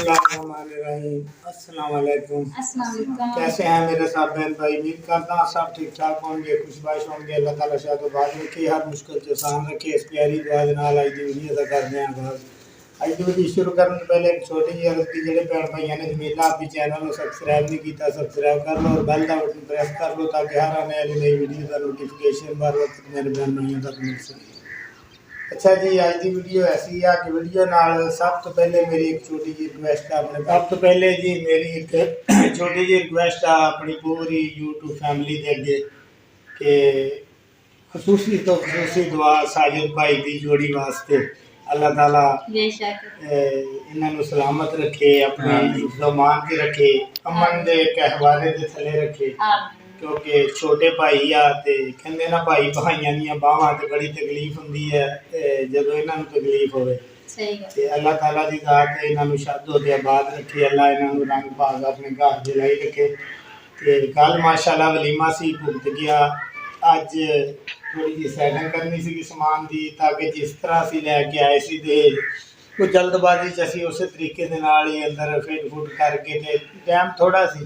अस्सलाम वालेकुम। कैसे हैं मेरे साथ बहन भाई? उम्मीद करता हूँ सब ठीक ठाक होंगे, खुशबाश होंगे। अल्लाह ताला शायद बाद रखे, हर मुश्किल से आसान रखे। इस प्यारी दुआ दे नाल अज दी वीडियो दा करदे हैं आगाज़। अज दी वीडियो शुरू करने से पहले एक छोटी जी अर्ज़ की, जेडे भैन भाइयों ने जमीला अपने चैनल को सब्सक्राइब नहीं किया, सब्सक्राइब कर लो और बेल का बटन प्रेस कर लो ताकि हर आने वाली नई वीडियो का नोटिफिकेशन बर वक्त मेरे बहन भाइयों तक मिल सके। अच्छा जी, अज की वीडियो ऐसी है कि वीडियो नाल सब तो पहले मेरी एक छोटी जी रिक्वेस्ट है अपने सब तो पहले जी मेरी एक छोटी जी रिक्वेस्ट है अपनी पूरी यूट्यूब फैमिली के अगे कि खसूसी तो खसूसी दुआ साजिद भाई की जोड़ी वास्ते अल्लाह ताला इन्होंने सलामत रखे, अपने हिफ्ज़ो-मान च रखे, अमन के कहवारे के थले रखे। क्योंकि छोटे भाई आ ते कहते ना भाई भाइयों दी बाहां ते बड़ी तकलीफ होंदी है जदों इन्हों तकलीफ होवे। ते अल्लाह ताला दी ज़ात इन्हों शादो ते आबाद रखे, अल्लाह इन्हों रंग भाग अपने घर जलाई रखे। ते कल माशाअल्लाह वलीमा सी भुगत गया। अज थोड़ी जी सैटिंग करनी सी समान की, ताकि जिस तरह असी लैके आए सी दहेज कोई जल्दबाजी च असी उस तरीके दे नाल ही अंदर फिट फुट करके ते टाइम थोड़ा सी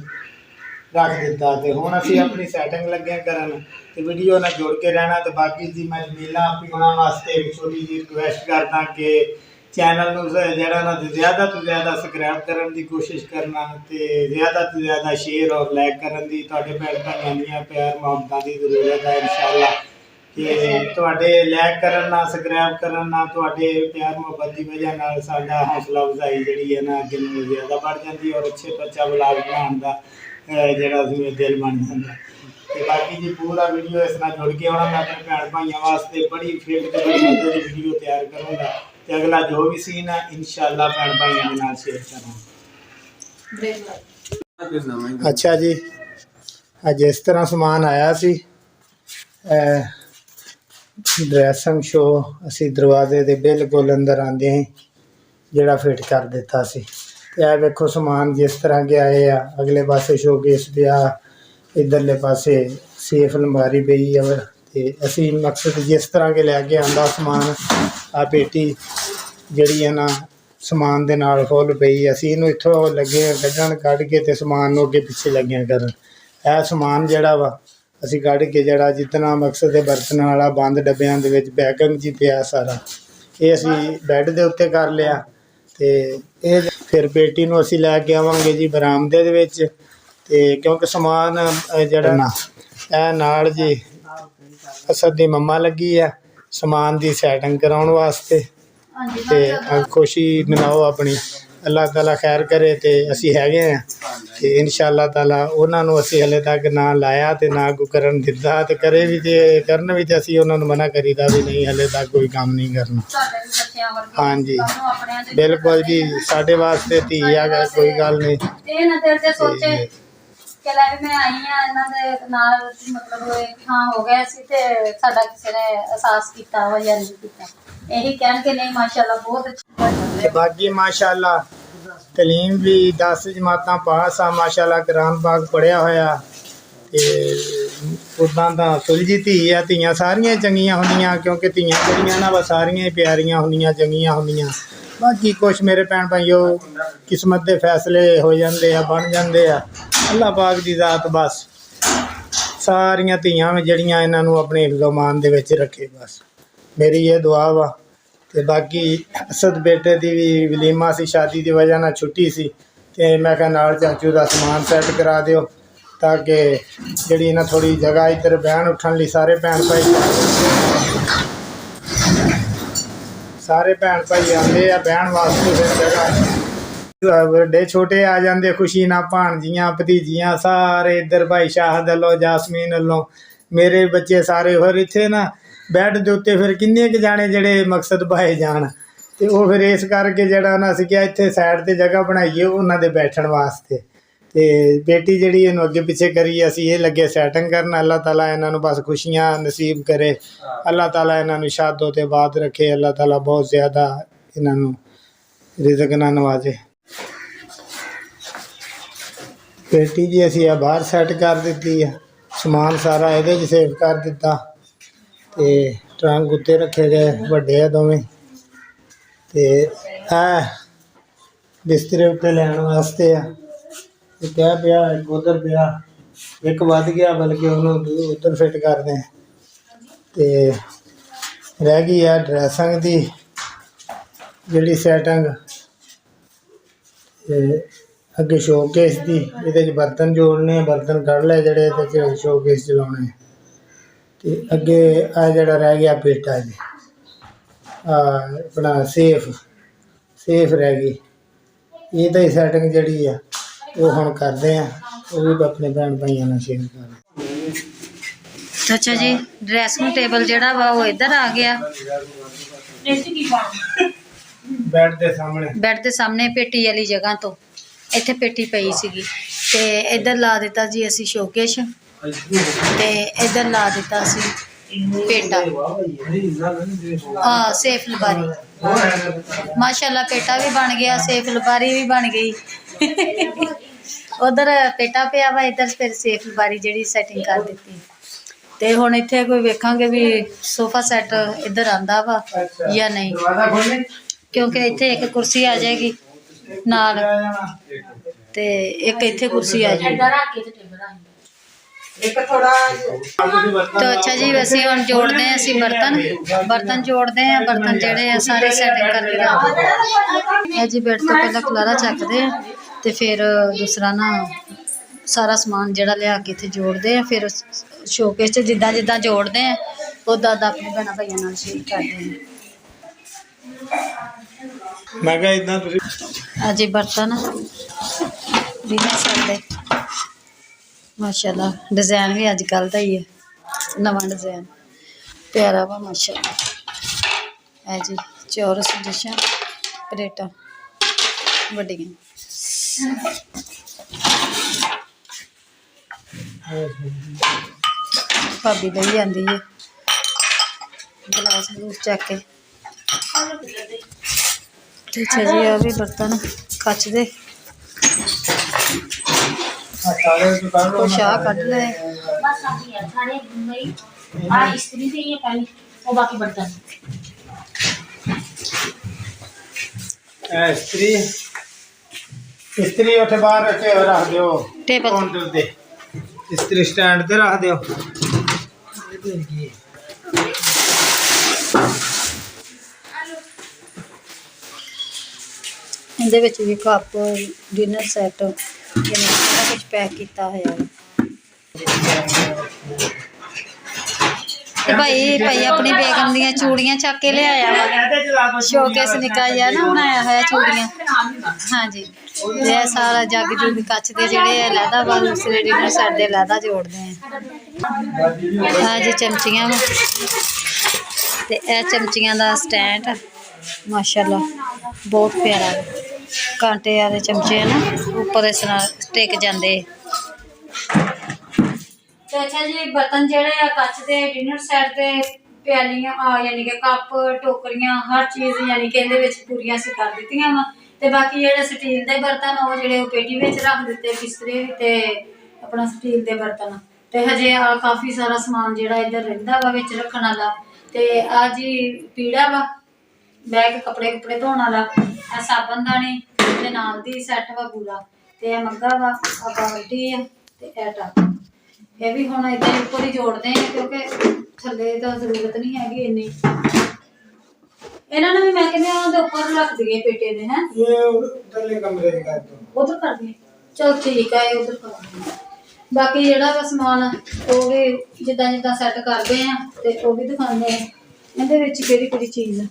रख दिता। तो हुण असी अपनी सैटिंग लगे करन ते वीडियो नाल जुड़ के रहना। तो बाकी जी मैं जमीला अपनी उन्होंने वास्ते एक छोटी जी रिक्वेस्ट करदा कि चैनल नूं जिहड़ा ना ज़्यादा तो ज़्यादा सबसक्राइब करने की कोशिश करना ते ज़्यादा तो ज़्यादा शेयर और लाइक करने की तुहाडे भैन भाइयों दी प्यार मुहब्बतां दी ज़रूरत है इंशाअल्लाह। कि तुहाडे लाइक करन नाल सबसक्राइब करन नाल तुहाडे प्यार मुहब्बत की वजह नाल साडा हौसला अफजाई जिहड़ी है ना अगे नूं ज़्यादा बढ़ जाती और अच्छे तो अच्छा व्लॉग बनाउण दा जिहड़ा दिल बन जाता। तो बाकी जी पूरा वीडियो इस तरह जुड़ के आना। मैं अपने भैन भाइयों वास्ते बड़ी फिट बड़ी मज़े की वीडियो तैयार करूँगा। तो अगला जो भी सीन है इंशाअल्लाह भैन भाइयों के नाल शेयर करूँगा। अच्छा जी, अज इस तरह समान आया सी ड्रेसिंग शो असी दरवाजे के बिल्कुल अंदर आंदे ही जिहड़ा फिट कर दिता सी। यह वेखो समान जिस तरह के आए आ, अगले पासे शोकेस पिया, इधरले पासे सेफ अलमारी पई है। ते असी मकसद जिस तरह के लैके आंदा समान आ पेटी जिहड़ी है ना समान दे नाल फुल पई, असी इहनूं इत्थों लगे कड्ढण कढ के ते समान नूं अगे पिछे लगे करन। यह समान जिहड़ा वा असी कढ के जिहड़ा जितना मकसद है बरतन वाला बंद डब्बियां दे विच पैकिंग जी पिया सारा, ये असी बैड दे उत्ते कर लिया। ते फिर पेटी नूं असी लैके आवांगे जी बरामदे दे विच। ते क्योंकि समान जिहड़ा ना ए नाल जी असद दी मम्मा लगी है समान दी सैटिंग कराउण वास्ते। ते खुशी मनाओ अपनी, अल्लाह ताला खैर करे। तो असी हैगे हैं कि इंशाअल्लाह ताला उन्होंने असी हले तक ना लाया तो ना कोई करन दिता। तो करे भी तो करन भी तो असी उन्होंने मना करीदा भी नहीं हले तक कोई काम नहीं करना। हाँ जी बिल्कुल जी, साढ़े वास्ते धी है कोई गल नहीं। मैं आई हाँ इन्हां दे नाल मतलब हाँ हो गया सी ते साडा किसी ने एहसास किया वा या नहीं किया, यही कहन के नहीं माशाअल्लाह बहुत अच्छा। बाकी माशाअल्लाह तलीम भी 10 जमातां पास आ माशाअल्लाह, कुरान पाक पढ़िया होया। ते उदां तां सुलझी धी आ, धीआं सारियां चंगियां होंदियां क्योंकि धीआं कुड़ियां ना बस सारियां प्यारियां होंदियां चंगियां होंदियां। बाकी कुछ मेरे भैन भाइयों किस्मत के फैसले हो जाते हैं बन जाते हैं, अल्लाह पाक की ज़ात बस सारियां धीआं जड़ियाँ इन्हों अपने हिफ्ज़ो-मान दे विच रखे बस मेरी ये दुआ वा। तो बाकी असद बेटे की भी वलीमा सी शादी की वजह ना छुट्टी सी, ते मैं कहा नाल चाचू का समान सैट करा दिओ ताकि जी ना थोड़ी जगह इधर बहन उठन ली सारे भैन भाई आते हैं बहन वास्ते। फिर जगह बड़े छोटे आ जाते खुशी ना भाणजियां भतीजियां सारे इधर भाई शाहद अल्लों जासमीन अल्लों मेरे बच्चे सारे फिर इत्थे ना बैड के उत्ते फिर किन्ने क जाने जेड़े मकसद भाए जान। तो वो फिर इस करके जरा ना असीं क्या इत्थे साइड ते जगह बनाइए उन्हां दे बैठण वास्ते। तो बेटी जी इन्हूं अगे पिछे करिए असी ये लगे सैटिंग करन। अल्लाह ताला इन्हों बस खुशियाँ नसीब करे, अल्लाह ताला इन्हों शादो ते बाद रखे, अल्लाह ताला बहुत ज़्यादा इन्हों रिज़क नाल नवाजे। पेटी जी असी बाहर सैट कर दी है, समान सारा ये सेव कर दिता। तो ट्रंक उत्ते रखे गए वड्डे दोवें। तो ਬਿਸਤਰੇ ਉੱਤੇ ਲੈਣ ਵਾਸਤੇ ਆ। ਤੇ ਕਿਹਾ ਪਿਆ ਇੱਕ ਉੱਧਰ ਪਿਆ, ਇੱਕ ਵੱਧ ਗਿਆ ਬਲਕਿ ਉਹਨੂੰ ਉੱਧਰ ਫਿੱਟ ਕਰਦੇ। ਤੇ ਰਹਿ ਗਈ ਆ ਡਰੈਸਿੰਗ ਦੀ ਜਿਹੜੀ ਸੈਟਿੰਗ, ਤੇ ਅੱਗੇ ਸ਼ੋਕੇਸ ਦੀ, ਇਹਦੇ 'ਚ ਬਰਤਨ ਜੋੜਨੇ, ਬਰਤਨ ਕੱਢ ਲਏ ਜਿਹੜੇ ਇਹਦੇ 'ਚ ਸ਼ੋਕੇਸ 'ਚ ਲਾਉਣੇ। ਤੇ ਅੱਗੇ ਆ ਜਿਹੜਾ ਰਹਿ ਗਿਆ ਪੇਟਾ ਜੀ, ਆਪਣਾ ਸੇਫ ਰਹਿ ਗਈ। ਇਹ ਤਾਂ ਸੈਟਿੰਗ ਜਿਹੜੀ ਆ ਉਹ ਹੁਣ ਕਰਦੇ ਆ, ਉਹ ਵੀ ਆਪਣੇ ਭੈਣ ਭਾਈਆਂ ਨਾਲ ਸ਼ੇਅਰ ਕਰ। ਅੱਛਾ ਜੀ, ਡਰੈਸਿੰਗ ਟੇਬਲ ਜਿਹੜਾ ਵਾ ਉਹ ਇੱਧਰ ਆ ਗਿਆ। ਬੈੱਡ ਦੇ ਸਾਹਮਣੇ ਪੇਟੀ ਵਾਲੀ ਜਗ੍ਹਾ ਤੋਂ ਇੱਥੇ ਪੇਟੀ ਪਈ ਸੀਗੀ, ਤੇ ਇੱਧਰ ਲਾ ਦਿੱਤਾ ਜੀ ਅਸੀਂ ਸ਼ੋਕੇਸ਼, ਤੇ ਇੱਧਰ ਲਾ ਦਿੱਤਾ ਅਸੀਂ ਪੇਟਾ। ਸੇਫ ਲਬਾਰੀ, ਮਾਸ਼ਾਅੱਲਾ ਪੇਟਾ ਵੀ ਬਣ ਗਿਆ, ਸੇਫ ਲਬਾਰੀ ਵੀ ਬਣ ਗਈ। ਉਧਰ ਪੇਟਾ ਪਿਆ ਵਾ, ਇੱਧਰ ਫਿਰ ਸੇਫ ਲਬਾਰੀ ਜਿਹੜੀ ਸੈਟਿੰਗ ਕਰ ਦਿੱਤੀ। ਤੇ ਹੁਣ ਇੱਥੇ ਕੋਈ ਵੇਖਾਂਗੇ ਵੀ ਸੋਫਾ ਸੈੱਟ ਇੱਧਰ ਆਂਦਾ ਵਾ ਜਾਂ ਨਹੀਂ, ਕਿਉਂਕਿ ਇੱਥੇ ਇੱਕ ਕੁਰਸੀ ਆ ਜਾਏਗੀ ਨਾਲ, ਤੇ ਇੱਕ ਇੱਥੇ ਕੁਰਸੀ ਆ ਜਾਏਗੀ। तो अच्छा जी, वैसे हम जोड़ते हैं ਅਸੀਂ बर्तन जोड़ते हैं। बर्तन ਜਿਹੜੇ ਆ ਸਾਰੇ ਸੈਟਿੰਗ ਕਰਕੇ ਰੱਖਦੇ ਆ ਜੀ। ਬੈੱਡ ਤੋਂ ਪਹਿਲਾਂ ਖਲਾਰਾ ਚੱਕਦੇ ਆ ਤੇ ਫਿਰ ਦੂਸਰਾ ਨਾ ਸਾਰਾ ਸਮਾਨ ਜਿਹੜਾ ਲਿਆ ਕੇ ਇੱਥੇ ਜੋੜਦੇ ਆ। ਫਿਰ ਸ਼ੋਕੇਸ 'ਚ ਜਿੱਦਾਂ ਜਿੱਦਾਂ ਜੋੜਦੇ ਆ ਉੱਦਾਂ ਦਾ ਆਪਣੇ ਭੈਣਾਂ ਭਾਈਆਂ ਨਾਲ ਸ਼ੇਅਰ ਕਰਦੇ ਆ। ਮੈਂ ਕਿਹਾ ਇਦਾਂ ਤੁਸੀਂ ਜੀ ਬਰਤਨ ਡਿਨਰ ਸੈੱਟ ਦੇ माशाल्लाह डिज़ाइन भी अजकल का ही है, नवा डिज़ाइन प्यारा वा माशाल्लाह है जी। चौरस डिशां प्लेटां वड्डियां, भाभी लई आंदी है गिलास गलूस चक के। अच्छा जी, आ भी बर्तन कच दे कुछ आ कट ले इस्त्री उठे बाहर रख दो टेबल काउंटर ते, इस्त्री स्टैंड ते रख दो। ਇਹਦੇ ਵਿੱਚ ਵੀ ਕੱਪ ਡਿਨਰ ਸੈੱਟ ਜਿਵੇਂ ਸਾਰਾ ਕੁਝ ਪੈਕ ਕੀਤਾ ਹੋਇਆ ਹੈ। ਤੇ ਭਾਈ ਆਪਣੀ ਬੇਗਮ ਦੀਆਂ ਚੂੜੀਆਂ ਚੱਕ ਕੇ ਲਿਆਇਆ ਵਾ, ਸ਼ੋਕੇਸ ਨਿੱਕਾ ਜਿਹਾ ਨਾ ਬਣਾਇਆ ਹੋਇਆ ਚੂੜੀਆਂ। ਹਾਂਜੀ, ਇਹ ਸਾਰਾ ਜੱਗ ਜੁਗ ਕੱਚ ਦੇ ਜਿਹੜੇ ਆ ਲਹਿਦਾ ਵਾ, ਦੂਸਰੇ ਡਿਨਰ ਸੈੱਟ ਦੇ ਲਹਿਦਾ ਜੋੜਦੇ ਆ। ਆ ਜੀ ਚਮਚੀਆਂ ਵਾ, ਤੇ ਇਹ ਚਮਚੀਆਂ ਦਾ ਸਟੈਂਡ ਮਾਸ਼ਾਅੱਲਾ ਬਹੁਤ ਪਿਆਰਾ, ਕਾਂਟੇ ਵਾਲੇ ਚਮਚੇ ਆ ਨਾ ਉੱਪਰ ਇਸ ਨਾਲ ਟਿਕ ਜਾਂਦੇ। ਤੇ ਅੱਛਾ ਜੀ, ਬਰਤਨ ਜਿਹੜੇ ਆ ਕੱਚ ਦੇ ਡਿਨਰ ਸੈੱਟ ਦੇ, ਪਿਆਲੀਆਂ ਯਾਨੀ ਕਿ ਕੱਪ ਟੋਕਰੀਆਂ ਹਰ ਚੀਜ਼ ਯਾਨੀ ਕਿ ਇਹਦੇ ਵਿੱਚ ਪੂਰੀਆਂ ਅਸੀਂ ਕਰ ਦਿੱਤੀਆਂ ਵਾ। ਤੇ ਬਾਕੀ ਜਿਹੜੇ ਸਟੀਲ ਦੇ ਬਰਤਨ ਉਹ ਜਿਹੜੇ ਉਹ ਪੇਟੀ ਵਿੱਚ ਰੱਖ ਦਿੱਤੇ, ਬਿਸਤਰੇ ਤੇ ਆਪਣਾ ਸਟੀਲ ਦੇ ਬਰਤਨ। ਤੇ ਹਜੇ ਆ ਕਾਫੀ ਸਾਰਾ ਸਮਾਨ ਜਿਹੜਾ ਇੱਧਰ ਰਹਿੰਦਾ ਵਾ ਵਿੱਚ ਰੱਖਣ ਵਾਲਾ। ਤੇ ਆ ਜੀ ਪੀੜਾ ਵਾ, ਬੈਗ ਕੱਪੜੇ ਕੁਪੜੇ ਧੋਣ ਵਾਲਾ, ਆ ਸਾਬਣ ਦਾਣੇ ਤੇ ਨਾਲ ਦੀ ਸੈੱਟ ਵਾ ਪੂਰਾ, ਤੇ ਇਹ ਮੱਗਾ ਵਾ, ਆ ਬਾਲਟੀ ਆ, ਤੇ ਇਹ ਟੱਪ। ਇਹ ਵੀ ਹੁਣ ਏਦਾਂ ਉੱਪਰ ਹੀ ਜੋੜਦੇ ਆ ਕਿਉਂਕਿ ਥੱਲੇ ਤਾਂ ਜ਼ਰੂਰਤ ਨਹੀਂ ਹੈਗੀ ਇੰਨੀ। ਇਹਨਾਂ ਨੂੰ ਵੀ ਮੈਂ ਕਹਿੰਦੀ ਉਹਦੇ ਉੱਪਰ ਰੱਖ ਦਈਏ ਪੇਟੇ ਦੇ। ਹੈ ਇਹ ਉਧਰਲੇ ਕਮਰੇ ਦੇ ਕਰ ਦੋ, ਉਧਰ ਕਰ ਦਈਏ, ਚਲ ਠੀਕ ਆ, ਇਹ ਉਧਰ ਕਰ ਦਈਏ। ਬਾਕੀ ਜਿਹੜਾ ਵਾ ਸਮਾਨ ਉਹ ਵੀ ਜਿੱਦਾਂ ਜਿੱਦਾਂ ਸੈੱਟ ਕਰਦੇ ਆ ਤੇ ਉਹ ਵੀ ਦਿਖਾਉਂਦੇ ਆ ਇਹਦੇ ਵਿੱਚ ਕਿਹੜੀ ਕਿਹੜੀ ਚੀਜ਼ ਆ।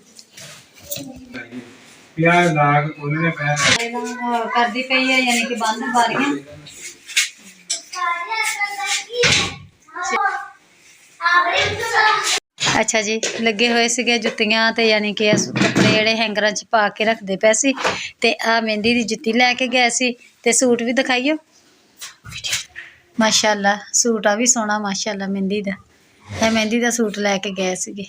ਪਿਆਜ਼ ਲਾਗ ਉਹਨੇ ਪੈਰ ਕਰਦੀ ਪਈ ਹੈ ਯਾਨੀ ਕਿ ਬੰਦ ਬਾਰੀਆਂ। ਅੱਛਾ ਜੀ, ਲੱਗੇ ਹੋਏ ਸੀਗੇ ਜੁੱਤੀਆਂ ਤੇ ਯਾਨੀ ਕਿ ਕੱਪੜੇ ਜਿਹੜੇ ਹੈਂਗਰਾਂ 'ਚ ਪਾ ਕੇ ਰੱਖਦੇ ਪਏ ਸੀ। ਤੇ ਆ ਮਹਿੰਦੀ ਦੀ ਜੁੱਤੀ ਲੈ ਕੇ ਗਏ ਸੀ, ਤੇ ਸੂਟ ਵੀ ਦਿਖਾਈਓ ਮਾਸ਼ਾਅੱਲਾ। ਸੂਟ ਆ ਵੀ ਸੋਹਣਾ ਮਾਸ਼ਾਅੱਲਾ ਮਹਿੰਦੀ ਦਾ, ਇਹ ਮਹਿੰਦੀ ਦਾ ਸੂਟ ਲੈ ਕੇ ਗਏ ਸੀਗੇ।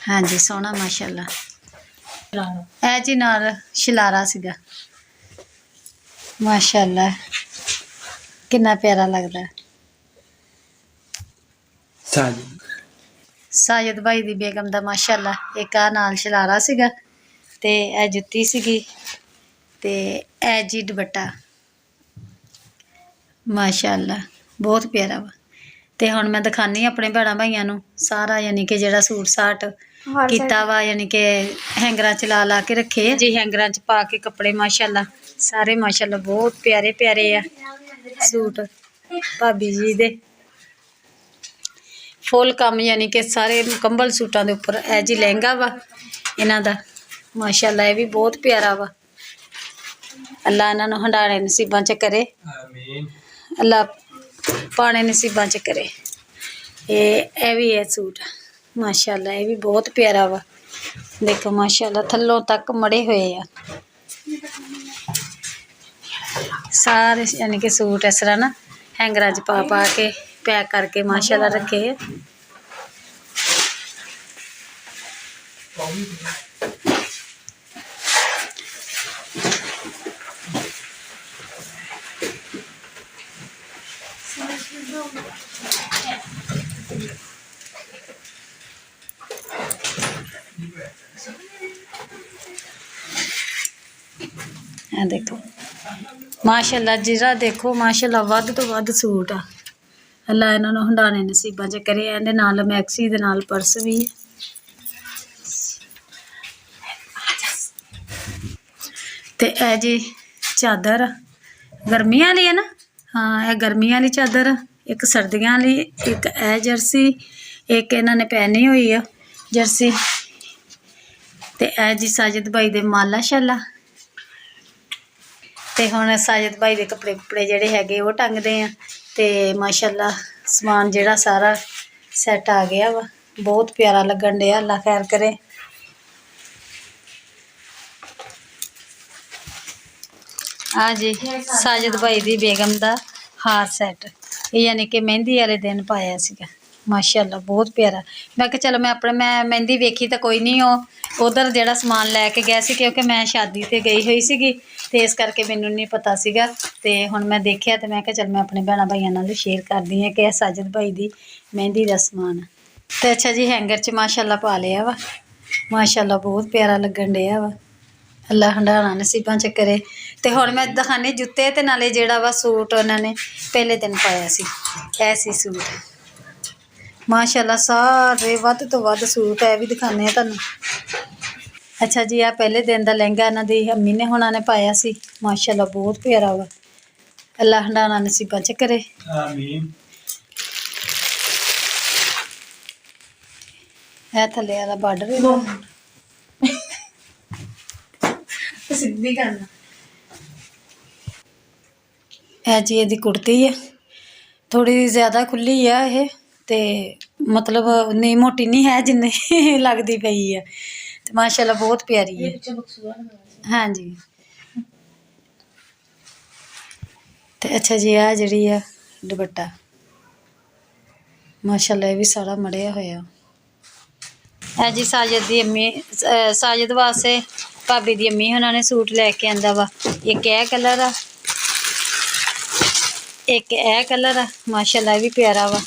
ਹਾਂਜੀ ਸੋਹਣਾ ਮਾਸ਼ਾਅੱਲਾ। ਇਹ ਜੀ ਨਾਲ ਸ਼ਲਾਰਾ ਸੀਗਾ ਮਾਸ਼ਾਅੱਲਾ, ਕਿੰਨਾ ਪਿਆਰਾ ਲੱਗਦਾ। ਸਾਜਿਦ ਭਾਈ ਦੀ ਬੇਗਮ ਦਾ ਮਾਸ਼ਾਅੱਲਾ ਇੱਕ ਆ ਨਾਲ ਸ਼ਲਾਰਾ ਸੀਗਾ, ਤੇ ਇਹ ਜੁੱਤੀ ਸੀਗੀ ਤੇ ਇਹ ਜੀ ਦੁਪੱਟਾ ਮਾਸ਼ਾਅੱਲਾ ਬਹੁਤ ਪਿਆਰਾ ਵਾ। ਤੇ ਹੁਣ ਮੈਂ ਦਿਖਾਨੀ ਆਪਣੇ ਭੈਣਾਂ ਭਾਈਆਂ ਨੂੰ ਸਾਰਾ ਯਾਨੀ ਕਿ ਜਿਹੜਾ ਸੂਟ ਸਾਟ ਕੀਤਾ ਵਾ, ਯਾਨੀ ਕਿ ਹੈਂਗਰਾਂ 'ਚ ਲਾ ਲਾ ਕੇ ਰੱਖੇ ਜੀ, ਹੈਂਗਰਾਂ 'ਚ ਪਾ ਕੇ ਕੱਪੜੇ ਮਾਸ਼ਾਅੱਲਾ ਸਾਰੇ ਮਾਸ਼ਾਅੱਲਾ ਬਹੁਤ ਪਿਆਰੇ ਪਿਆਰੇ ਆ ਸੂਟ ਭਾਬੀ ਜੀ ਦੇ। ਫੁੱਲ ਕੰਮ ਯਾਨੀ ਕਿ ਸਾਰੇ ਮੁਕੰਮਲ ਸੂਟਾਂ ਦੇ ਉੱਪਰ ਇਹ ਜੀ ਲਹਿੰਗਾ ਵਾ ਇਹਨਾਂ ਦਾ ਮਾਸ਼ਾਅੱਲਾ, ਇਹ ਵੀ ਬਹੁਤ ਪਿਆਰਾ ਵਾ। ਅੱਲਾ ਇਹਨਾਂ ਨੂੰ ਹੰਡਾਣੇ ਨਸੀਬਾਂ 'ਚ ਕਰੇ, ਆਮੀਨ। ਅੱਲਾ ਪਾਣੇ ਨਸੀਬਾਂ 'ਚ ਕਰੇ। ਇਹ ਵੀ ਹੈ ਸੂਟ ਮਾਸ਼ਾਅੱਲਾ, ਇਹ ਵੀ ਬਹੁਤ ਪਿਆਰਾ ਵਾ। ਦੇਖੋ ਮਾਸ਼ਾਅੱਲਾ ਥੱਲੋਂ ਤੱਕ ਮੜੇ ਹੋਏ ਆ ਸਾਰੇ, ਯਾਨੀ ਕਿ ਸੂਟ ਇਸ ਤਰ੍ਹਾਂ ਨਾ ਹੈਂਗਰਾਂ 'ਚ ਪਾ ਪਾ ਕੇ ਪੈਕ ਕਰਕੇ ਮਾਸ਼ਾਅੱਲਾ ਰੱਖੇ। ਇਹ ਦੇਖੋ ਮਾਸ਼ਾਅੱਲਾ, ਜਿਹੜਾ ਦੇਖੋ ਮਾਸ਼ਾਅੱਲਾ ਵੱਧ ਤੋਂ ਵੱਧ ਸੂਟ ਆ। ਅੱਲਾ ਇਹਨਾਂ ਨੂੰ ਹੰਡਾਣੇ ਨਸੀਬਾਂ 'ਚ ਕਰੇ। ਇਹਦੇ ਨਾਲ ਮੈਕਸੀ ਦੇ ਨਾਲ ਪਰਸ ਵੀ ਹੈ। ਤੇ ਇਹ ਜੀ ਚਾਦਰ ਗਰਮੀਆਂ ਵਾਲੀ ਹੈ ਨਾ, ਹਾਂ ਇਹ ਗਰਮੀਆਂ ਵਾਲੀ ਚਾਦਰ ਆ, ਇੱਕ ਸਰਦੀਆਂ ਵਾਲੀ, ਇੱਕ ਇਹ ਜਰਸੀ, ਇੱਕ ਇਹਨਾਂ ਨੇ ਪਹਿਨੀ ਹੋਈ ਆ ਜਰਸੀ। ਤੇ ਇਹ ਜੀ ਸਾਜਿਦ ਭਾਈ ਦੇ ਮਾਲਾ ਸ਼ਾਲਾ। ਤੇ ਹੁਣ ਸਾਜਿਦ ਭਾਈ ਦੇ ਕੱਪੜੇ ਕੁਪੜੇ ਜਿਹੜੇ ਹੈਗੇ ਉਹ ਟੰਗਦੇ ਆ। ਤੇ ਮਾਸ਼ਾਅੱਲਾ ਸਮਾਨ ਜਿਹੜਾ ਸਾਰਾ ਸੈੱਟ ਆ ਗਿਆ ਵਾ, ਬਹੁਤ ਪਿਆਰਾ ਲੱਗਣ ਡਿਆ। ਅੱਲਾ ਖੈਰ ਕਰੇ। ਆ ਜੀ ਸਾਜਿਦ ਭਾਈ ਦੀ ਬੇਗਮ ਦਾ ਹਾਰ ਸੈੱਟ, ਇਹ ਯਾਨੀ ਕਿ ਮਹਿੰਦੀ ਵਾਲੇ ਦਿਨ ਪਾਇਆ ਸੀਗਾ ਮਾਸ਼ਾਅੱਲਾ, ਬਹੁਤ ਪਿਆਰਾ। ਮੈਂ ਕਿਹਾ ਚਲੋ ਮੈਂ ਮਹਿੰਦੀ ਵੇਖੀ ਤਾਂ ਕੋਈ ਨਹੀਂ, ਉਹ ਉਧਰ ਜਿਹੜਾ ਸਮਾਨ ਲੈ ਕੇ ਗਿਆ ਸੀ, ਕਿਉਂਕਿ ਮੈਂ ਸ਼ਾਦੀ 'ਤੇ ਗਈ ਹੋਈ ਸੀਗੀ ਤੇ ਇਸ ਕਰਕੇ ਮੈਨੂੰ ਨਹੀਂ ਪਤਾ ਸੀਗਾ। ਤੇ ਹੁਣ ਮੈਂ ਦੇਖਿਆ ਤੇ ਮੈਂ ਕਿਹਾ ਚਲ ਮੈਂ ਆਪਣੇ ਭੈਣਾਂ ਭਾਈਆਂ ਨਾਲ ਵੀ ਸ਼ੇਅਰ ਕਰਦੀ ਹਾਂ ਕਿ ਇਹ ਸਾਜਿਦ ਭਾਈ ਦੀ ਮਹਿੰਦੀ ਦਾ ਸਮਾਨ। ਤੇ ਅੱਛਾ ਜੀ ਹੈਂਗਰ 'ਚ ਮਾਸ਼ਾਅੱਲਾ ਪਾ ਲਿਆ ਵਾ, ਮਾਸ਼ਾਅੱਲਾ ਬਹੁਤ ਪਿਆਰਾ ਲੱਗਣ ਡਿਆ ਵਾ। ਅੱਲਾ ਹੰਡਾਣਾ ਨਸੀਬਾਂ 'ਚ ਕਰੇ। ਤੇ ਹੁਣ ਮੈਂ ਦਿਖਾਉਂਦੀ ਜੁੱਤੇ ਤੇ ਨਾਲੇ ਜਿਹੜਾ ਵਾ ਸੂਟ ਉਹਨਾਂ ਨੇ ਪਹਿਲੇ ਦਿਨ ਪਾਇਆ ਸੀ, ਇਹ ਸੀ ਸੂਟ ਮਾਸ਼ਾਅੱਲਾ। ਸਾਰੇ ਵੱਧ ਤੋਂ ਵੱਧ ਸੂਟ ਇਹ ਵੀ ਦਿਖਾਉਂਦੇ ਆ ਤੁਹਾਨੂੰ। ਅੱਛਾ ਜੀ ਆ ਪਹਿਲੇ ਦਿਨ ਦਾ ਲਹਿੰਗਾ ਇਹਨਾਂ ਦੀ ਅੰਮੀ ਨੇ ਹੁਣਾਂ ਨੇ ਪਾਇਆ ਸੀ ਮਾਸ਼ਾਅੱਲਾ, ਬਹੁਤ ਪਿਆਰਾ ਵਾ। ਅੱਲਾ ਹੰਡਾਣਾ ਨਸੀਬਾਂ 'ਚ ਕਰੇ, ਆਮੀਨ। ਇਹ ਥੱਲੇ ਵਾਲਾ ਬਾਰਡਰ ਸਿੱਧੀ ਕਰਨਾ। ਇਹ ਜੀ ਇਹਦੀ ਕੁੜਤੀ ਹੈ, ਥੋੜੀ ਜ਼ਿਆਦਾ ਖੁੱਲੀ ਆ ਇਹ, ਤੇ ਮਤਲਬ ਨਹੀਂ ਮੋਟੀ ਨਹੀਂ ਹੈ ਜਿੰਨੀ ਲੱਗਦੀ ਪਈ ਆ। ਤੇ ਮਾਸ਼ਾਅੱਲਾ ਬਹੁਤ ਪਿਆਰੀ ਹੈ। ਹਾਂਜੀ ਤੇ ਅੱਛਾ ਜੀ ਆ ਜਿਹੜੀ ਆ ਦੁਪੱਟਾ ਮਾਸ਼ਾਅੱਲਾ, ਇਹ ਵੀ ਸਾਰਾ ਮੜਿਆ ਹੋਇਆ। ਇਹ ਜੀ ਸਾਜਿਦ ਦੀ ਅੰਮੀ, ਸਾਜਿਦ ਵਾਸਤੇ ਭਾਬੀ ਦੀ ਅੰਮੀ ਉਹਨਾਂ ਨੇ ਸੂਟ ਲੈ ਕੇ ਆਂਦਾ ਵਾ। ਇੱਕ ਇਹ ਕਲਰ ਆ, ਇੱਕ ਇਹ ਕਲਰ ਆ ਮਾਸ਼ਾਅੱਲਾ, ਇਹ ਵੀ ਪਿਆਰਾ ਵਾ।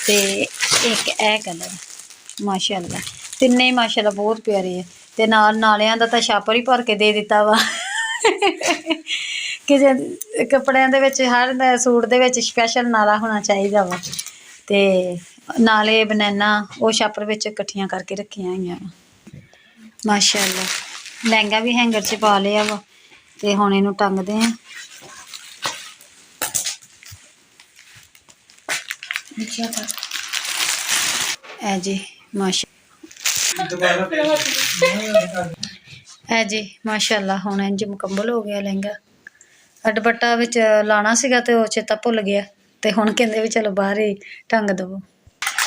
ਤੇ ਇੱਕ ਇਹ ਕਲਰ ਮਾਸ਼ਾਅੱਲਾ, ਤਿੰਨੇ ਹੀ ਮਾਸ਼ਾਅੱਲਾ ਬਹੁਤ ਪਿਆਰੇ ਆ। ਤੇ ਨਾਲ ਨਾਲਿਆਂ ਦਾ ਤਾਂ ਛਾਪਰ ਹੀ ਭਰ ਕੇ ਦੇ ਦਿੱਤਾ ਵਾ ਕਿ ਜੇ ਕੱਪੜਿਆਂ ਦੇ ਵਿੱਚ ਹਰ ਸੂਟ ਦੇ ਵਿੱਚ ਸਪੈਸ਼ਲ ਨਾਲਾ ਹੋਣਾ ਚਾਹੀਦਾ ਵਾ। ਤੇ ਨਾਲੇ ਬਨਾਨਾ ਉਹ ਛਾਪਰ ਵਿੱਚ ਇਕੱਠੀਆਂ ਕਰਕੇ ਰੱਖੀਆਂ ਹੋਈਆਂ ਵਾ ਮਾਸ਼ਾਅੱਲਾ। ਲਹਿੰਗਾ ਵੀ ਹੈਂਗਰ 'ਚ ਪਾ ਲਿਆ ਵਾ ਤੇ ਹੁਣ ਇਹਨੂੰ ਟੰਗਦੇ ਆ। ਇਹ ਜੀ ਇਹ ਜੀ ਮਾਸ਼ਾਅੱਲਾ ਹੁਣ ਇੰਜ ਮੁਕੰਮਲ ਹੋ ਗਿਆ ਲਹਿੰਗਾ। ਦੁਪੱਟਾ ਵਿੱਚ ਲਾਣਾ ਸੀਗਾ ਤੇ ਉਹ ਚੇਤਾ ਭੁੱਲ ਗਿਆ, ਤੇ ਹੁਣ ਕਹਿੰਦੇ ਵੀ ਚਲੋ ਬਾਹਰ ਹੀ ਟੰਗ ਦੇਵੋ।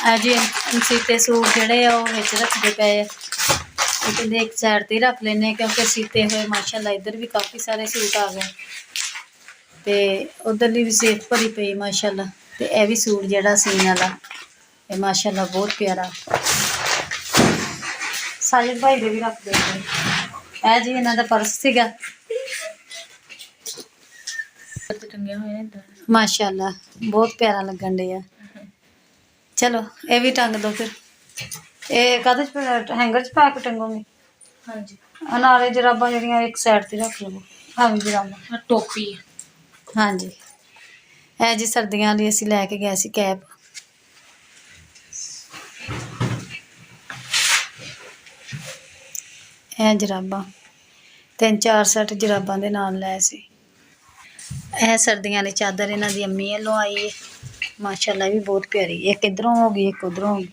ਇਹ ਜੀ ਸੀਤੇ ਸੂਟ ਜਿਹੜੇ ਆ ਉਹ ਵਿੱਚ ਰੱਖਦੇ ਪਏ ਆ, ਇਹ ਕਹਿੰਦੇ ਇੱਕ ਸਾਈਡ 'ਤੇ ਹੀ ਰੱਖ ਲੈਂਦੇ ਕਿਉਂਕਿ ਸੀਤੇ ਹੋਏ ਮਾਸ਼ਾਅੱਲਾ ਇੱਧਰ ਵੀ ਕਾਫੀ ਸਾਰੇ ਸੂਟ ਆ ਗਏ ਤੇ ਉਧਰਲੀ ਵੀ ਸੇਫ ਭਰੀ ਪਈ ਮਾਸ਼ਾਅੱਲਾ। ਤੇ ਇਹ ਵੀ ਸੂਟ ਜਿਹੜਾ ਸੀਨ ਵਾਲਾ ਇਹ ਮਾਸ਼ਾਅੱਲਾ ਬਹੁਤ ਪਿਆਰਾ। ਸਾਜਿਦ ਭਾਈ ਦੇ ਵੀ ਰੱਖ ਦਿੰਦੇ। ਇਹ ਜੀ ਇਹਨਾਂ ਦਾ ਪਰਸ ਸੀਗਾ ਮਾਸ਼ਾਅੱਲਾ, ਬਹੁਤ ਪਿਆਰਾ ਲੱਗਣ ਡਿਆ। ਚਲੋ ਇਹ ਵੀ ਟੰਗ ਦੋ ਫਿਰ। ਇਹ ਕਾਹਦੇ 'ਚ ਹੈਂਗਰ 'ਚ ਪਾ ਕੇ ਟੰਗੋਗੇ? ਹਾਂਜੀ ਆ ਨਾਲੇ ਜਰਾਬਾਂ ਜਿਹੜੀਆਂ ਇੱਕ ਸਾਈਡ ਤੇ ਰੱਖ ਲਵੋ। ਹਾਂ ਵੀ ਜਰਾਬਾਂ ਟੋਪੀ ਹਾਂਜੀ ਇਹ ਜੀ ਸਰਦੀਆਂ ਲਈ ਅਸੀਂ ਲੈ ਕੇ ਗਏ ਸੀ ਕੈਪ। ਇਹ ਜਰਾਬਾਂ 3-4 ਸੈਟ ਜਰਾਬਾਂ ਦੇ ਨਾਲ ਲੈ ਸੀ। ਇਹ ਸਰਦੀਆਂ ਦੀ ਚਾਦਰ ਇਹਨਾਂ ਦੀ ਅੰਮੀ ਵੱਲੋਂ ਆਈ ਹੈ। ਮਾਸ਼ਾਅੱਲਾ ਵੀ ਬਹੁਤ ਪਿਆਰੀ, ਇੱਕ ਇੱਧਰੋਂ ਹੋ ਗਈ ਇੱਕ ਉੱਧਰੋਂ ਹੋ ਗਈ।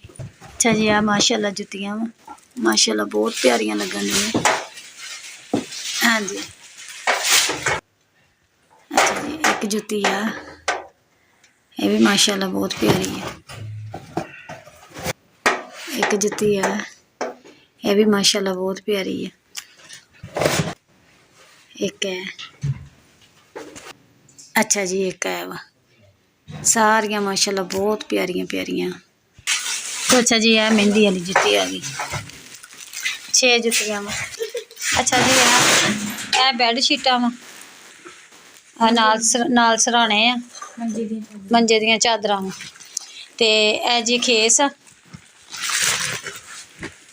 ਅੱਛਾ ਜੀ ਆ ਮਾਸ਼ਾਅੱਲਾ ਜੁੱਤੀਆਂ ਵਾ, ਮਾਸ਼ਾਅੱਲਾ ਬਹੁਤ ਪਿਆਰੀਆਂ ਲੱਗਣ ਦੀਆਂ। ਹਾਂਜੀ ਅੱਛਾ ਜੀ ਇੱਕ ਜੁੱਤੀ ਆ, ਇਹ ਵੀ ਮਾਸ਼ਾਅੱਲਾ ਬਹੁਤ ਪਿਆਰੀ ਹੈ। ਇੱਕ ਜੁੱਤੀ ਆ, ਇਹ ਵੀ ਮਾਸ਼ਾਅੱਲਾ ਬਹੁਤ ਪਿਆਰੀ ਹੈ। ਇੱਕ ਹੈ ਅੱਛਾ ਜੀ ਇੱਕ ਹੈ ਵਾ, ਸਾਰੀਆਂ ਮਾਸ਼ਾਅੱਲਾ ਬਹੁਤ ਪਿਆਰੀਆਂ ਪਿਆਰੀਆਂ। ਅੱਛਾ ਜੀ ਇਹ ਮਹਿੰਦੀ ਵਾਲੀ ਜੁੱਤੀ ਆ ਗਈ, 6 ਜੁੱਤੀਆਂ ਵਾ। ਅੱਛਾ ਜੀ ਇਹ ਬੈੱਡ ਸ਼ੀਟਾਂ ਵਾ, ਨਾਲ ਸਰਾਣੇ ਆ, ਮੰਜੇ ਦੀਆਂ ਚਾਦਰਾਂ ਵਾ। ਤੇ ਇਹ ਜੀ ਖੇਸ ਆ,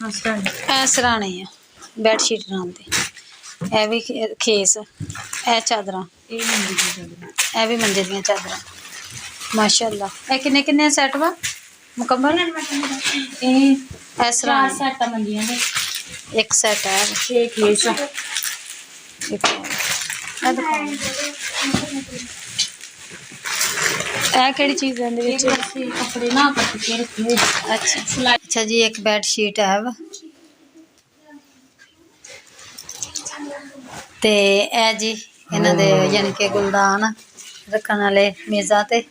ਇਹ ਸਰਾਣੇ ਆ ਬੈੱਡ ਸ਼ੀਟ ਨਾਲ ਦੇ। ਇਹ ਵੀ ਖੇਸ, ਇਹ ਚਾਦਰਾਂ, ਇਹ ਵੀ ਮੰਜੇ ਦੀਆਂ ਚਾਦਰਾਂ ਮਾਸ਼ਾਅੱਲਾ। ਇਹ ਕਿੰਨੇ ਕਿੰਨੇ ਸੈੱਟ ਵਾ ਮੁਕੰਮਲ? ਇਹ ਸਰਾਣੇ 4 ਸੈਟ ਮੰਜੀਆਂ ਦੇ, ਇੱਕ ਸੈੱਟ ਹੈ, 6 ਕੇਸ ਇੱਕ ਇਹ ਦਿਖਾਓ। ਇਹ ਕਿਹੜੀ ਚੀਜ਼ ਹੈ ਇਹਦੇ ਵਿੱਚ? ਕੱਪੜੇ ਨਾ ਕੱਟ ਕੇ ਰੱਖੇ। ਅੱਛਾ ਅੱਛਾ ਜੀ ਇੱਕ ਬੈੱਡ ਸ਼ੀਟ ਹੈ ਵਾ, ਤੇ ਇਹ ਜੀ ਇਹਨਾਂ ਦੇ ਯਾਨੀ ਕਿ ਗੁਲਦਾਨ ਰੱਖਣ ਵਾਲੇ ਮੇਜ਼ਾਂ ਤੇ।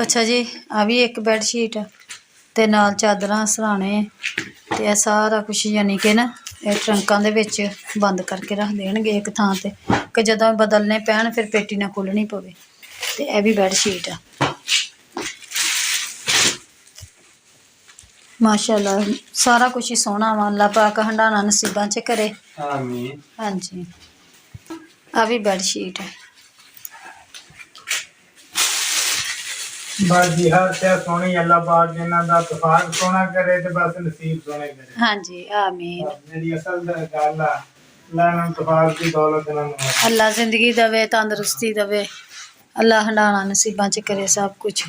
ਅੱਛਾ ਜੀ ਆ ਵੀ ਇੱਕ ਬੈੱਡ ਸ਼ੀਟ ਤੇ ਨਾਲ ਚਾਦਰਾਂ ਸਰਾਣੇ, ਤੇ ਇਹ ਸਾਰਾ ਕੁਛ ਯਾਨੀ ਕਿ ਨਾ ਇਹ ਟਰੰਕਾਂ ਦੇ ਵਿੱਚ ਬੰਦ ਕਰਕੇ ਰੱਖ ਦੇਣਗੇ ਇੱਕ ਥਾਂ ਤੇ, ਕਿ ਜਦੋਂ ਬਦਲਨੇ ਪੈਣ ਫਿਰ ਪੇਟੀ ਨਾ ਖੋਲ੍ਹਣੀ ਪਵੇ। ਤੇ ਇਹ ਵੀ ਬੈੱਡ ਸ਼ੀਟ ਆ ਮਾਸ਼ਾਅੱਲਾ, ਸਾਰਾ ਕੁਛ ਹੀ ਸੋਹਣਾ ਵਾ। ਅੱਲਾ ਪਾਕ ਹੰਡਾਣਾ ਨਸੀਬਾਂ 'ਚ ਕਰੇ, ਆਮੀਨ। ਹਾਂਜੀ ਆ ਵੀ ਬੈੱਡ ਸ਼ੀਟ ਹੈ। बस जी हर शय सोनी अल्लाह पाक जिन्हां दा इत्तेफाक सोना करे ते बस नसीब सोने करे। ਹਾਂਜੀ ਆਮੀਨ। मेरी असल गल आ अल्लाह ने इत्तेफाक की दौलत ना नवाजे। ਅੱਲਾ ਜ਼ਿੰਦਗੀ ਦੇਵੇ, ਤੰਦਰੁਸਤੀ ਦੇਵੇ, ਅੱਲਾ ਹੰਡਾਣਾ ਨਸੀਬਾਂ 'ਚ ਕਰੇ ਸਭ ਕੁਛ।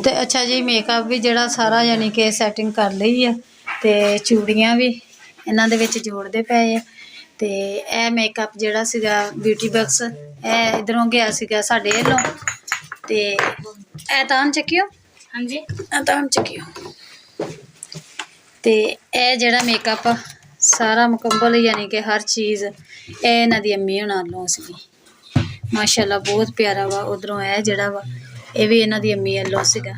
ਤੇ ਅੱਛਾ ਜੀ ਮੇਕਅਪ ਵੀ ਜਿਹੜਾ ਸਾਰਾ ਯਾਨੀ ਕਿ ਸੈਟਿੰਗ ਕਰ ਲਈ ਆ, ਤੇ ਚੂੜੀਆਂ ਵੀ ਇਹਨਾਂ ਦੇ ਵਿੱਚ ਜੋੜਦੇ ਪਏ ਆ। ਤੇ ਇਹ ਮੇਕਅਪ ਜਿਹੜਾ ਸੀਗਾ ਬਿਊਟੀ ਬਕਸ, ਇਹ ਇਧਰੋਂ ਗਿਆ ਸੀਗਾ ਸਾਡੇ ਵੱਲੋਂ। ਤੇ ਇਹ ਤਾਂ ਚੱਕਿਓ, ਹਾਂਜੀ ਇਹ ਤਾਂ ਚੱਕਿਓ। ਤੇ ਇਹ ਜਿਹੜਾ ਮੇਕਅਪ ਆ ਸਾਰਾ ਮੁਕੰਮਲ ਯਾਨੀ ਕਿ ਹਰ ਚੀਜ਼ ਇਹ ਇਹਨਾਂ ਦੀ ਅੰਮੀ ਹੋਣਾ ਵੱਲੋਂ ਸੀਗੀ। ਮਾਸ਼ਾਅੱਲਾ ਬਹੁਤ ਪਿਆਰਾ ਵਾ। ਉਧਰੋਂ ਇਹ ਜਿਹੜਾ ਵਾ ਇਹ ਵੀ ਇਹਨਾਂ ਦੀ ਅੰਮੀ ਵੱਲੋਂ ਸੀਗਾ।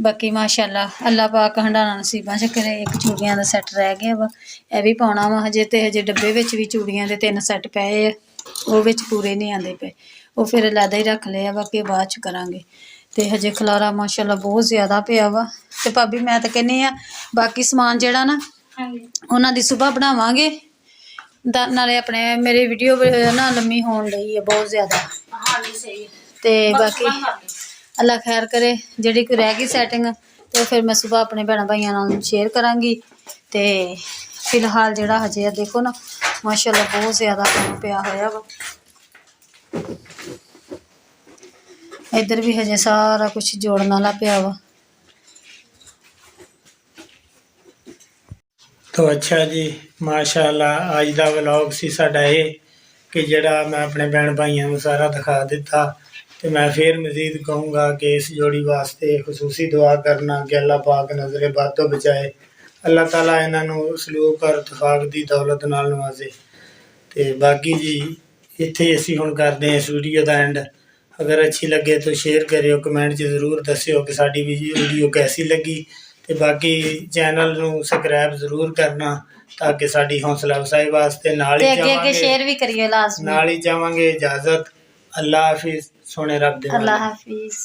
ਬਾਕੀ ਮਾਸ਼ਾਅੱਲਾ ਅੱਲਾ ਪਾਕ ਹੰਡਾਣਾ ਨਸੀਬਾਂ 'ਚ ਕਰੇ। ਇੱਕ ਚੂੜੀਆਂ ਦਾ ਸੈੱਟ ਰਹਿ ਗਿਆ ਵਾ, ਇਹ ਵੀ ਪਾਉਣਾ ਵਾ ਹਜੇ। ਤੇ ਹਜੇ ਡੱਬੇ ਵਿੱਚ ਵੀ ਚੂੜੀਆਂ ਦੇ 3 ਸੈੱਟ ਪਏ ਆ, ਉਹ ਵਿੱਚ ਪੂਰੇ ਨਹੀਂ ਆਉਂਦੇ ਪਏ, ਉਹ ਫਿਰ ਅਲੱਗਾ ਹੀ ਰੱਖ ਲਏ ਆ, ਬਾਕੀ ਬਾਅਦ 'ਚ ਕਰਾਂਗੇ। ਤੇ ਹਜੇ ਖਲਾਰਾ ਮਾਸ਼ਾਅੱਲਾ ਬਹੁਤ ਜ਼ਿਆਦਾ ਪਿਆ ਵਾ। ਤੇ ਭਾਬੀ ਮੈਂ ਤਾਂ ਕਹਿੰਦੀ ਆ ਬਾਕੀ ਸਮਾਨ ਜਿਹੜਾ ਨਾ ਉਹਨਾਂ ਦੀ ਸੁਬਾਹ ਬਣਾਵਾਂਗੇ। ਨਾਲੇ ਆਪਣੇ ਮੇਰੇ ਵੀਡੀਓ ਨਾ ਲੰਮੀ ਹੋਣ ਲਈ ਹੈ ਬਹੁਤ ਜ਼ਿਆਦਾ। ਹਾਂਜੀ ਸਹੀ। ਤੇ ਬਾਕੀ ਅੱਲਾ ਖੈਰ ਕਰੇ, ਜਿਹੜੀ ਕੋਈ ਰਹਿ ਗਈ ਸੈਟਿੰਗ ਤੇ ਫਿਰ ਮੈਂ ਸੁਬਾਹ ਆਪਣੇ ਭੈਣਾਂ ਭਾਈਆਂ ਨਾਲ ਸ਼ੇਅਰ ਕਰਾਂਗੀ। ਤੇ ਫਿਲਹਾਲ ਜਿਹੜਾ ਹਜੇ ਆ ਦੇਖੋ ਨਾ ਮਾਸ਼ਾਅੱਲਾ ਬਹੁਤ ਜ਼ਿਆਦਾ ਕੰਮ ਪਿਆ ਹੋਇਆ ਵਾ। ਇੱਧਰ ਵੀ ਹਜੇ ਸਾਰਾ ਕੁਛ ਜੋੜਨ ਵਾਲਾ ਪਿਆ ਵਾ। तो अच्छा जी माशाअल्लाह अज का व्लॉग सी साडा ये कि जड़ा मैं अपने भैन भाइयों को सारा दिखा दिता। तो मैं फिर मज़ीद कहूँगा कि इस जोड़ी वास्ते खसूसी दुआ करना कि अल्लाह पाक नज़रे बद तो बचाए, अल्लाह ताला इन्हों सलूक और इतफाक की दौलत नाल नवाजे। तो बाकी जी इत्थे असीं हुण करदे हां इस वीडियो का एंड। अगर अच्छी लगे तो शेयर करियो, कमेंट च जरूर दस्सियो कि साडी वीडियो कैसी लगी। ਤੇ ਬਾਕੀ ਚੈਨਲ ਨੂੰ ਸਬਸਕ੍ਰਾਈਬ ਜ਼ਰੂਰ ਕਰਨਾ ਤਾਂ ਕਿ ਸਾਡੀ ਹੌਸਲਾ ਅਫਜ਼ਾਈ ਵਾਸਤੇ ਨਾਲ ਹੀ ਜਾਵਾਂਗੇ। ਅੱਗੇ ਸ਼ੇਅਰ ਵੀ ਕਰਿਓ ਲਾਜ਼ਮੀ। ਨਾਲ ਹੀ ਜਾਵਾਂਗੇ। ਇਜਾਜ਼ਤ, ਅੱਲਾ ਹਾਫਿਜ਼, ਸੋਹਣੇ ਰੱਬ ਦੇ। ਅੱਲਾ ਹਾਫਿਜ਼।